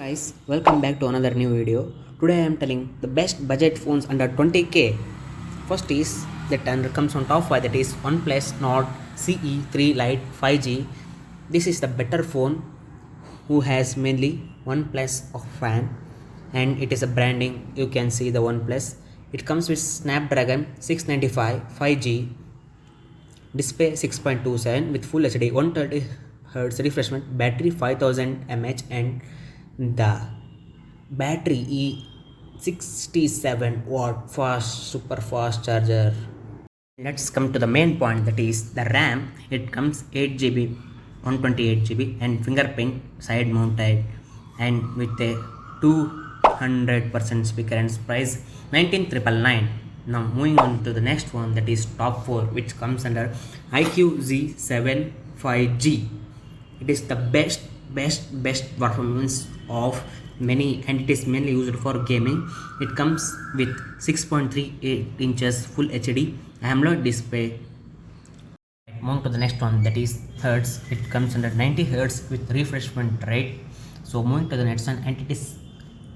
Guys, welcome back to another new video. Today I am telling the best budget phones under 20k. First is that under comes on top 5, that is OnePlus Nord CE3 Lite 5G. This is the better phone who has mainly OnePlus of fan, and it is a branding. You can see the OnePlus. It comes with Snapdragon 695 5G, display 6.27 with full HD, 130 Hz refreshment, battery 5000 mAh, and the battery is 67-watt fast, super fast charger. Let's come to the main point, that is the RAM. It comes 8 GB, 128 GB, and fingerprint side mounted, and with a 200% speaker, and price 19,999. Now moving on to the next one, that is top 4, which comes under iQOO Z7 5G. It is the best performance of many, and it is mainly used for gaming. It comes with 6.38 inches full HD AMOLED display. Moving to the next one, that is Hertz. It comes under 90 Hz with refreshment rate. So moving to the next one, and it is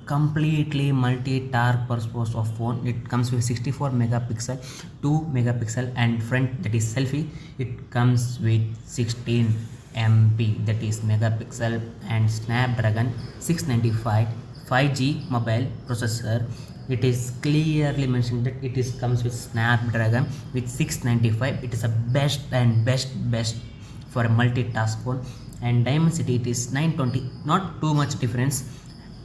completely multi-task purpose of phone. It comes with 64 megapixel, 2 megapixel, and front, that is selfie. It comes with 16 MP, that is megapixel, and Snapdragon 695 5G mobile processor. It is clearly mentioned that it is comes with Snapdragon with 695. It is a best for a multitask phone. And Dimensity, it is 920, not too much difference,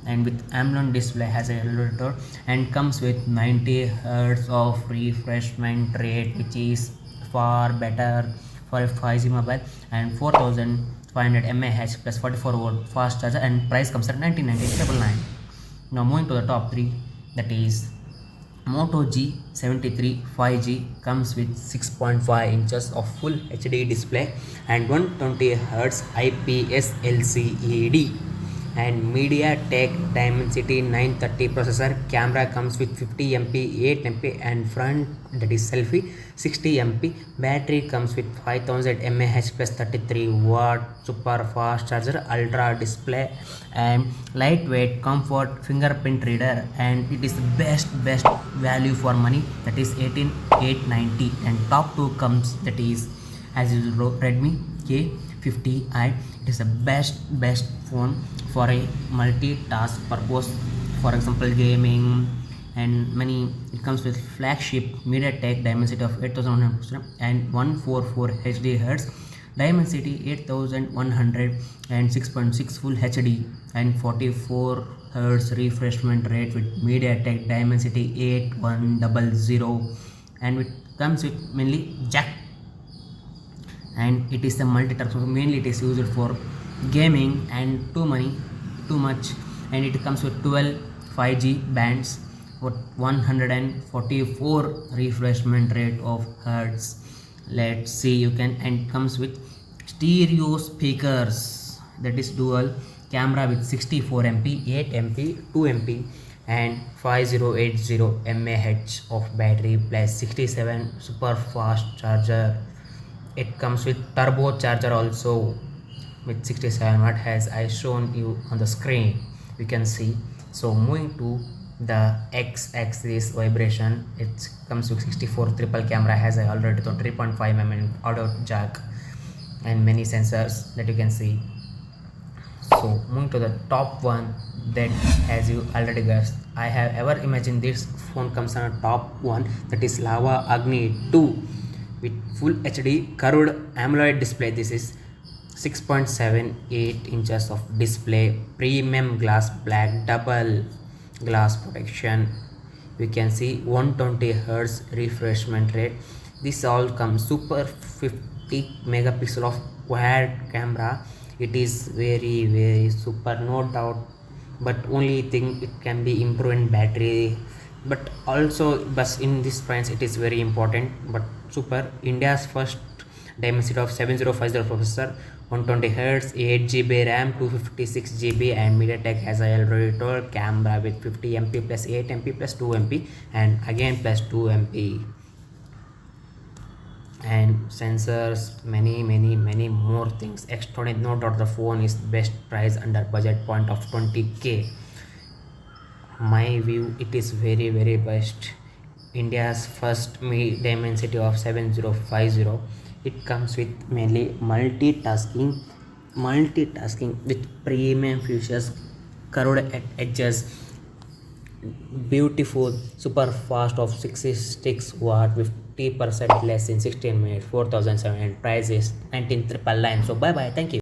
and with AMOLED display has a elevator, and comes with 90 Hz of refreshment rate, which is far better for a 5G mobile, and 4500 mAh plus 44-watt fast charger, and price comes at 19,999. Now moving to the top 3, that is Moto G73 5G, comes with 6.5 inches of full HD display and 120 Hz IPS LCD, and MediaTek Dimensity 930 processor. Camera comes with 50 MP, 8 MP, and front, that is selfie, 60 MP. Battery comes with 5000 mAh plus 33-watt super fast charger, ultra display, and lightweight comfort fingerprint reader, and it is the best value for money, that is 18,890. And top 2 comes, that is as usual Redmi K50i. It is the best phone for a multitask purpose, for example gaming and many. It comes with flagship MediaTek Dimensity of 8100 and 144 HD Hz, Dimensity 8100 and 6.6 full HD, and 44 Hz refreshment rate with MediaTek Dimensity 8100, and it comes with mainly jack, and it is the multitask. Mainly it is used for gaming and too much, and it comes with 12 5G bands with 144 refreshment rate of hertz. Let's see, you can, and comes with stereo speakers, that is dual camera with 64 MP, 8 MP, 2 MP, and 5080 mAh of battery plus 67 super fast charger. It comes with turbo charger also with 67 watt, as I shown you on the screen, you can see. So moving to the x-axis vibration, it comes with 64 triple camera, has I already told 3.5 mm audio jack, and many sensors that you can see. So moving to the top one, that as you already guessed, I have ever imagined this phone comes on a top one, that is Lava Agni 2 with full HD curved AMOLED display. This is 6.78 inches of display, premium glass black double glass protection. You can see 120 Hz refreshment rate. This all comes super 50 megapixel of quad camera. It is very super, no doubt, but only thing, it can be improved in battery, but also but in this price it is very important, but super. India's first Dimensity of 7050 processor, 120 Hz, 8 GB RAM, 256 GB, and MediaTek, as I already told, camera with 50 MP plus 8 MP plus 2 MP, and again plus 2 MP. and sensors, many more things. Extronic, no doubt the phone is best price under budget point of 20k. My view, it is very best. India's first dimensity of 7050. It comes with mainly multitasking with premium features, curved edges, beautiful super fast of 66 watt with 50% less in 16 minutes, 4700. Price is 19,999. So bye bye, thank you.